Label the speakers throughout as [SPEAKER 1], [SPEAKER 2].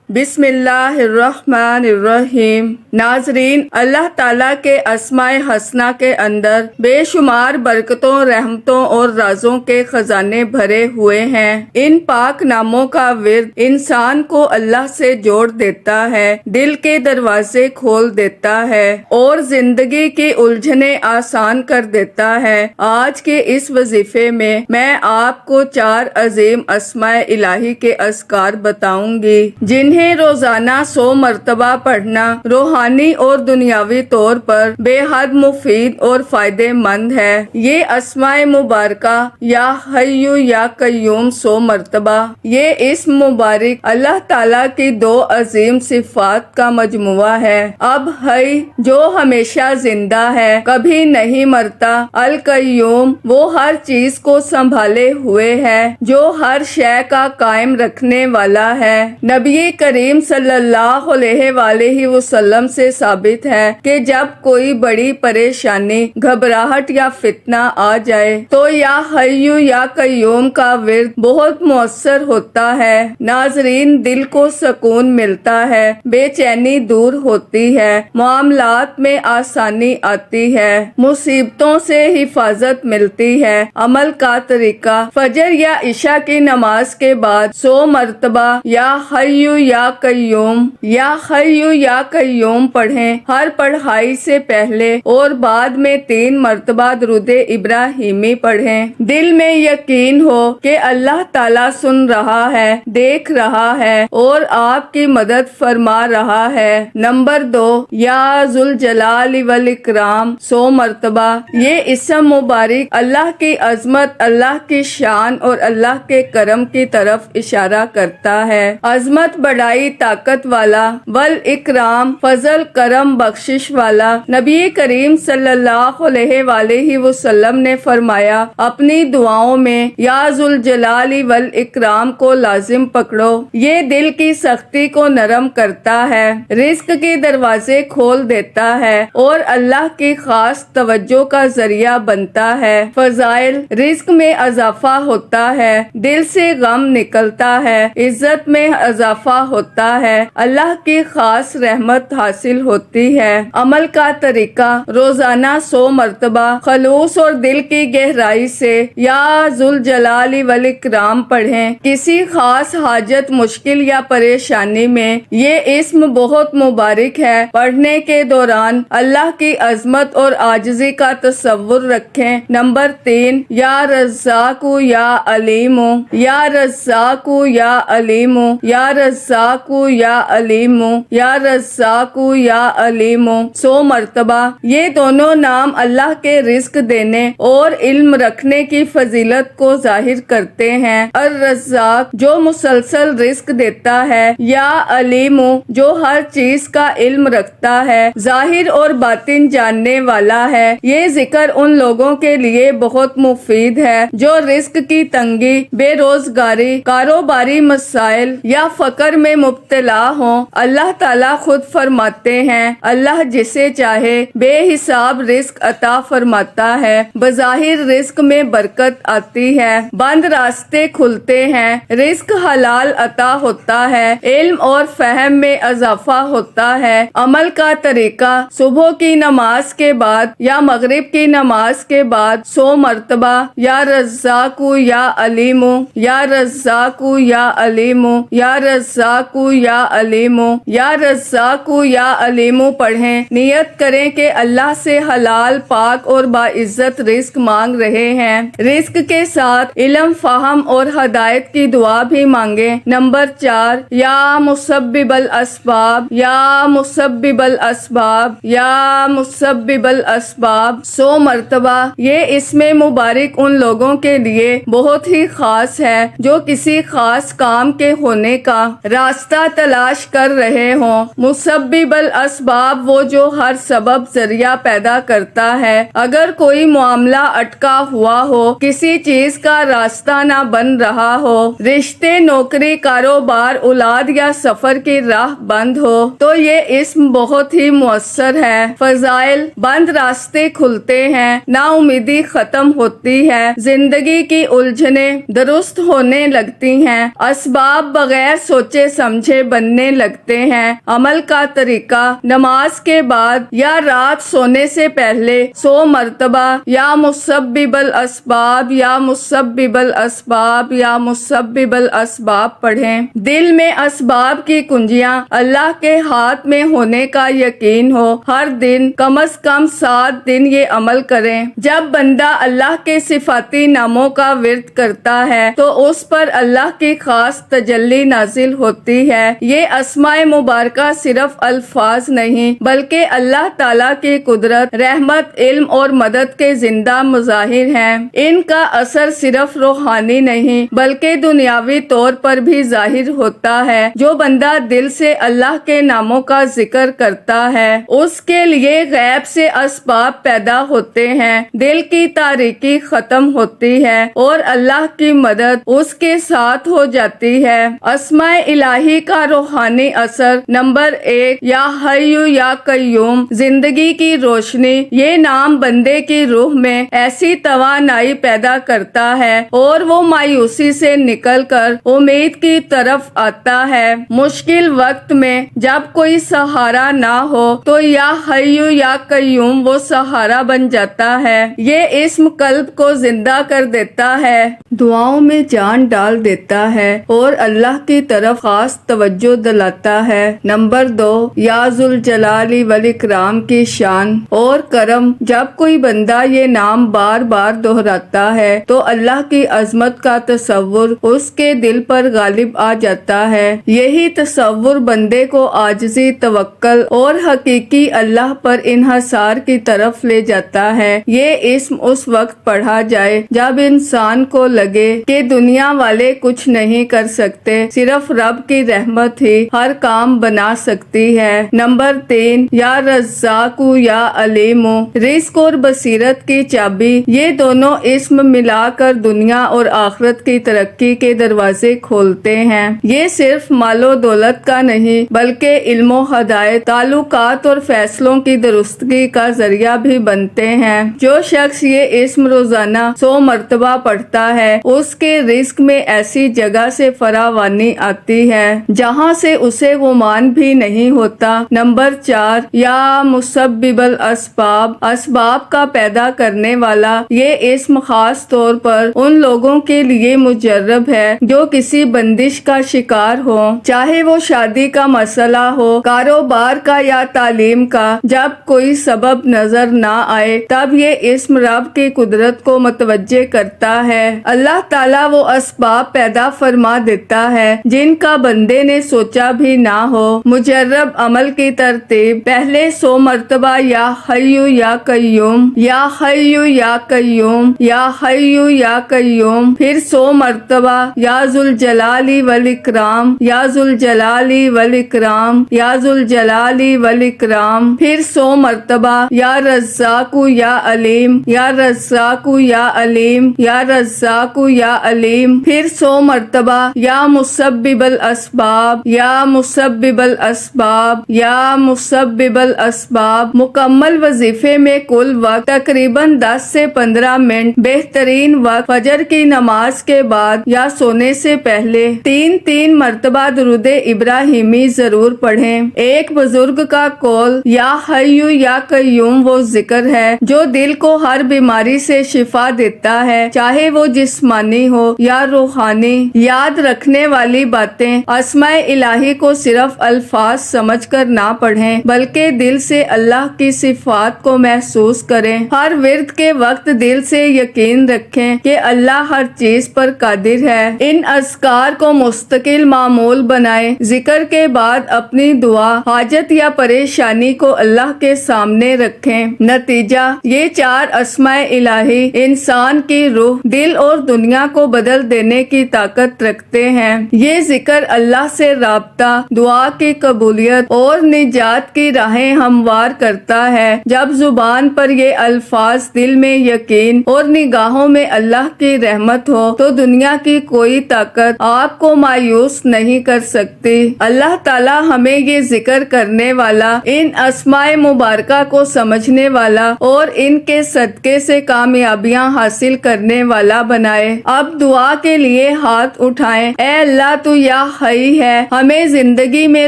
[SPEAKER 1] بسم اللہ الرحمن الرحیم۔ ناظرین، اللہ تعالیٰ کے اسماء حسنہ کے اندر بے شمار برکتوں، رحمتوں اور رازوں کے خزانے بھرے ہوئے ہیں۔ ان پاک ناموں کا ورد انسان کو اللہ سے جوڑ دیتا ہے، دل کے دروازے کھول دیتا ہے اور زندگی کی الجھنیں آسان کر دیتا ہے۔ آج کے اس وظیفے میں آپ کو 4 عظیم اسماء الہی کے اذکار بتاؤں گی جنہیں روزانہ 100 مرتبہ پڑھنا روحانی اور دنیاوی طور پر بے حد مفید اور فائدہ مند ہے۔ یہ اسماء مبارکہ یا حی یا قیوم 100 مرتبہ، یہ اسم مبارک اللہ تعالیٰ کی 2 عظیم صفات کا مجموعہ ہے۔ اب حی جو ہمیشہ زندہ ہے، کبھی نہیں مرتا، القیوم وہ ہر چیز کو سنبھالے ہوئے ہے، جو ہر شے کا قائم رکھنے والا ہے۔ نبی کریم صلی اللہ علیہ وآلہ وسلم سے ثابت ہے کہ جب کوئی بڑی پریشانی، گھبراہٹ یا فتنہ آ جائے تو یا حی یا قیوم کا ورد بہت مؤثر ہوتا ہے۔ ناظرین، دل کو سکون ملتا ہے، بے چینی دور ہوتی ہے، معاملات میں آسانی آتی ہے، مصیبتوں سے حفاظت ملتی ہے۔ عمل کا طریقہ: فجر یا عشاء کی نماز کے بعد 100 مرتبہ یا حی یا قیوم یا حی یا قیوم پڑھیں۔ ہر پڑھائی سے پہلے اور بعد میں 3 مرتبہ درود ابراہیمی پڑھیں۔ دل میں یقین ہو کہ اللہ تعالیٰ سن رہا ہے، دیکھ رہا ہے اور آپ کی مدد فرما رہا ہے۔ نمبر 2، یا ذوالجلال والاکرام 100 مرتبہ۔ یہ اسم مبارک اللہ کی عظمت، اللہ کی شان اور اللہ کے کرم کی طرف اشارہ کرتا ہے۔ عظمت، بڑائی، طاقت والا، والاکرام فضل، کرم، بخشش والا۔ نبی کریم صلی اللہ علیہ وآلہ وسلم نے فرمایا، اپنی دعاؤں میں یا ذوالجلال والاکرام کو لازم پکڑو، یہ دل کی سختی کو نرم کرتا ہے، رزق کے دروازے کھول دیتا ہے اور اللہ کی خاص توجہ کا ذریعہ بنتا ہے۔ فضائل: رزق میں اضافہ ہوتا ہے، دل سے غم نکلتا ہے، عزت میں اضافہ ہوتا ہے، اللہ کی خاص رحمت حاصل ہوتی ہے۔ عمل کا طریقہ: روزانہ 100 مرتبہ خلوص اور دل کی گہرائی سے یا ذوالجلال والاکرام پڑھیں۔ کسی خاص حاجت، مشکل یا پریشانی میں یہ اسم بہت مبارک ہے۔ پڑھنے کے دوران اللہ کی عظمت اور عاجزی کا تصور رکھیں۔ نمبر 3، یا رزاق یا علیم یا رزاق یا علیم یا رزاق یا علیم یا رزاق یا علیم 100 مرتبہ۔ یہ دونوں نام اللہ کے رزق دینے اور علم رکھنے کی فضیلت کو ظاہر کرتے ہیں۔ الرزاق جو مسلسل رزق دیتا ہے، یا علیم جو ہر چیز کا علم رکھتا ہے، ظاہر اور باطن جاننے والا ہے۔ یہ ذکر ان لوگوں کے لیے بہت مفید ہے جو رزق کی تنگی، بے روزگاری، کاروباری مسائل یا فقر میں مبتلا ہوں۔ اللہ تعالیٰ خود فرماتے ہیں، اللہ جسے چاہے بے حساب رزق عطا فرماتا ہے، بظاہر رزق میں برکت آتی ہے، بند راستے کھلتے ہیں، رزق حلال عطا ہوتا ہے، علم اور فہم میں اضافہ ہوتا ہے۔ عمل کا طریقہ: صبح کی نماز کے بعد یا مغرب کی نماز کے بعد 100 مرتبہ یا رزاق یا علیم یا رزاق یا علیم یا رزاق یا علیم یا رزاق یا علیم پڑھیں۔ نیت کریں کہ اللہ سے حلال، پاک اور باعزت رزق مانگ رہے ہیں۔ رزق کے ساتھ علم، فہم اور ہدایت کی دعا بھی مانگیں۔ نمبر 4، یا مسبب الاسباب یا مسبب الاسباب یا مسبب الاسباب 100 مرتبہ۔ یہ اسم مبارک ان لوگوں کے لیے بہت ہی خاص ہے جو کسی خاص کام کے ہونے کا راستہ تلاش کر رہے ہوں۔ مسبب الاسباب وہ جو ہر سبب ذریعہ پیدا کرتا ہے۔ اگر کوئی معاملہ اٹکا ہوا ہو، کسی چیز کا راستہ نہ بن رہا ہو، رشتے، نوکری، کاروبار، اولاد یا سفر کی راہ بند ہو، تو یہ اسم بہت ہی مؤثر ہے۔ فضائل: بند راستے کھلتے ہیں، نا امیدی ختم ہوتی ہے، زندگی کی الجھنیں درست ہونے لگتی ہیں، اسباب بغیر سوچے سمجھے بننے لگتے ہیں۔ عمل کا طریقہ: نماز کے بعد یا رات سونے سے پہلے 100 مرتبہ یا مسبب الاسباب یا مسبب الاسباب یا مسبب الاسباب پڑھیں۔ دل میں اسباب کی کنجیاں اللہ کے ہاتھ میں ہونے کا یقین ہو۔ ہر دن کم از کم 7 دن یہ عمل کریں۔ جب بندہ اللہ کے صفاتی ناموں کا ورد کرتا ہے تو اس پر اللہ کی خاص تجلی نازل ہوتی ہے۔ یہ اسماء مبارکہ صرف الفاظ نہیں بلکہ اللہ تعالیٰ کی قدرت، رحمت، علم اور مدد کے زندہ مظاہر ہیں۔ ان کا اثر صرف روحانی نہیں بلکہ دنیاوی طور پر بھی ظاہر ہوتا ہے۔ جو بندہ دل سے اللہ کے ناموں کا ذکر کرتا ہے اس کے لیے غیب سے اسباب پیدا ہوتے ہیں، دل کی تاریکی ختم ہوتی ہے اور اللہ کی مدد اس کے ساتھ ہو جاتی ہے۔ اسماء الہی کا روحانی اثر: نمبر 1، یا حی یا قیوم، زندگی کی روشنی۔ یہ نام بندے کی روح میں ایسی توانائی پیدا کرتا ہے اور وہ مایوسی سے نکل کر امید کی طرف آتا ہے۔ مشکل وقت میں جب کوئی سہارا نہ ہو تو یا حی یا قیوم وہ سہارا بن جاتا ہے۔ یہ اسم قلب کو زندہ کر دیتا ہے، دعاؤں میں جان ڈال دیتا ہے اور اللہ کی طرف خاص توجہ دلاتا ہے۔ نمبر 2، یا ذوالجلال والاکرام کی شان اور کرم۔ جب کوئی بندہ یہ نام بار بار دہراتا ہے تو اللہ کی عظمت کا تصور اس کے دل پر غالب آ جاتا ہے۔ یہی تصور بندے کو عاجزی، توکل اور حقیقی اللہ پر انحصار کی طرف لے جاتا ہے۔ یہ اسم اس وقت پڑھا جائے جب انسان کو لگے کہ دنیا والے کچھ نہیں کر سکتے، صرف رب کی رحمت ہی ہر کام بنا سکتی ہے۔ نمبر 3، یا رزاق یا علیم، رزق اور بصیرت کی چابی۔ یہ دونوں اسم ملا کر دنیا اور آخرت کی ترقی کے دروازے کھولتے ہیں۔ یہ صرف مال و دولت کا نہیں بلکہ علم و ہدایت، تعلقات اور فیصلوں کی درستگی کا ذریعہ بھی بنتے ہیں۔ جو شخص یہ اسم روزانہ 100 مرتبہ پڑھتا ہے اس کے رزق میں ایسی جگہ سے فراوانی آتی ہے جہاں سے اسے گمان بھی نہیں ہوتا۔ نمبر 4، یا مسبب الاسباب، اسباب کا پیدا کرنے والا۔ یہ اسم خاص طور پر ان لوگوں کے لیے مجرب ہے جو کسی بندش کا شکار ہو، چاہے وہ شادی کا مسئلہ ہو، کاروبار کا یا تعلیم کا۔ جب کوئی سبب نظر نہ آئے تب یہ اسم رب کی قدرت کو متوجہ کرتا ہے۔ اللہ تعالیٰ وہ اسباب پیدا فرما دیتا ہے جن کا بندے نے سوچا بھی نہ ہو۔ مجرب عمل کی ترتیب: پہلے 100 مرتبہ یا حی یا قیوم، یا حی یا قیوم، یا حی یا قیوم، پھر 100 مرتبہ یا ذوالجلال والاکرام، یا ذوالجلال والاکرام، یا ذوالجلال والاکرام، پھر 100 مرتبہ یا رزاق یا علیم، یا رزاق یا علیم، یا رزاق یا علیم، پھر 100 مرتبہ یا مسبب الاسباب، یا مسبب الاسباب، یا مسبب الاسباب۔ مکمل وظیفے میں کل وقت تقریباً 10 سے 15 منٹ۔ بہترین وقت فجر کی نماز کے بعد یا سونے سے پہلے 3 مرتبہ درود ابراہیمی ضرور پڑھیں۔ ایک بزرگ کا قول: یا حی یا قیوم وہ ذکر ہے جو دل کو ہر بیماری سے شفا دیتا ہے، چاہے وہ جسمانی ہو یا روحانی۔ یاد رکھنے والی باتیں: اسماء الہی کو صرف الفاظ سمجھ کر نہ پڑھیں بلکہ دل سے اللہ کی صفات کو محسوس کریں۔ ہر ورد کے وقت دل سے یقین رکھیں کہ اللہ ہر چیز پر قادر ہے۔ ان اذکار کو مستقل معمول بنائیں۔ ذکر کے بعد اپنی دعا، حاجت یا پریشانی کو اللہ کے سامنے رکھیں۔ نتیجہ: یہ 4 اسماء الہی انسان کی روح، دل اور دنیا کو بدل دینے کی طاقت رکھتے ہیں۔ یہ ذکر اللہ سے رابطہ، دعا کی قبولیت اور نجات کی راہیں ہموار کرتا ہے۔ جب زبان پر یہ الفاظ، دل میں یقین اور نگاہوں میں اللہ کی رحمت ہو تو دنیا کی کوئی طاقت آپ کو مایوس نہیں کر سکتی۔ اللہ تعالیٰ ہمیں یہ ذکر کرنے والا، ان اسماء مبارکہ کو سمجھنے والا اور ان کے صدقے سے کامیابیاں حاصل کرنے والا بنائے۔ اب دعا کے لیے ہاتھ اٹھائیں۔ اے اللہ، تو یا حی ہے ہمیں زندگی میں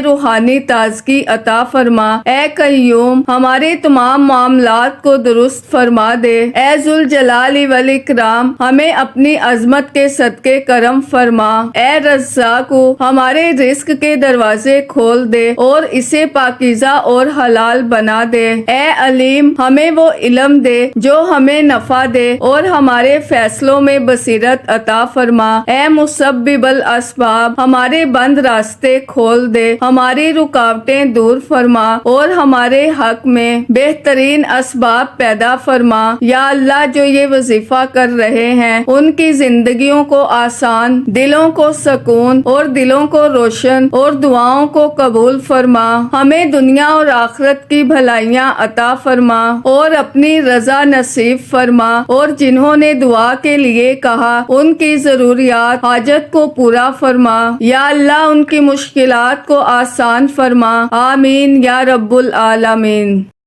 [SPEAKER 1] روحانی تازگی عطا فرما۔ اے قیوم ہمارے تمام معاملات کو درست فرما دے۔ اے ذوالجلال والاکرام ہمیں اپنی عظمت کے صدقے کرم فرما۔ اے رزاق ہمارے رزق کے دروازے کھول دے اور اسے پاکیزہ اور حلال بنا دے۔ اے علیم ہمیں وہ علم دے جو ہمیں نفع دے اور ہمارے فیصلوں میں بصیرت عطا فرما۔ اے مسبب الاسباب ہمارے بند راستے کھول دے، ہماری رکاوٹیں دور فرما اور ہمارے حق میں بہترین اسباب پیدا فرما۔ یا اللہ جو یہ وظیفہ کر رہے ہیں ان کی زندگیوں کو آسان، دلوں کو سکون اور دلوں کو روشن اور دعاؤں کو قبول فرما۔ ہمیں دنیا اور آخرت کی بھلائیاں عطا فرما اور اپنی رضا نصیب فرما، اور جنہوں نے دعا کے لیے کہا ان کی ضروریات حاجت کو پورا فرما۔ یا اللہ ان کی مشکلات کو آسان فرما۔ آمین یا رب العالمین۔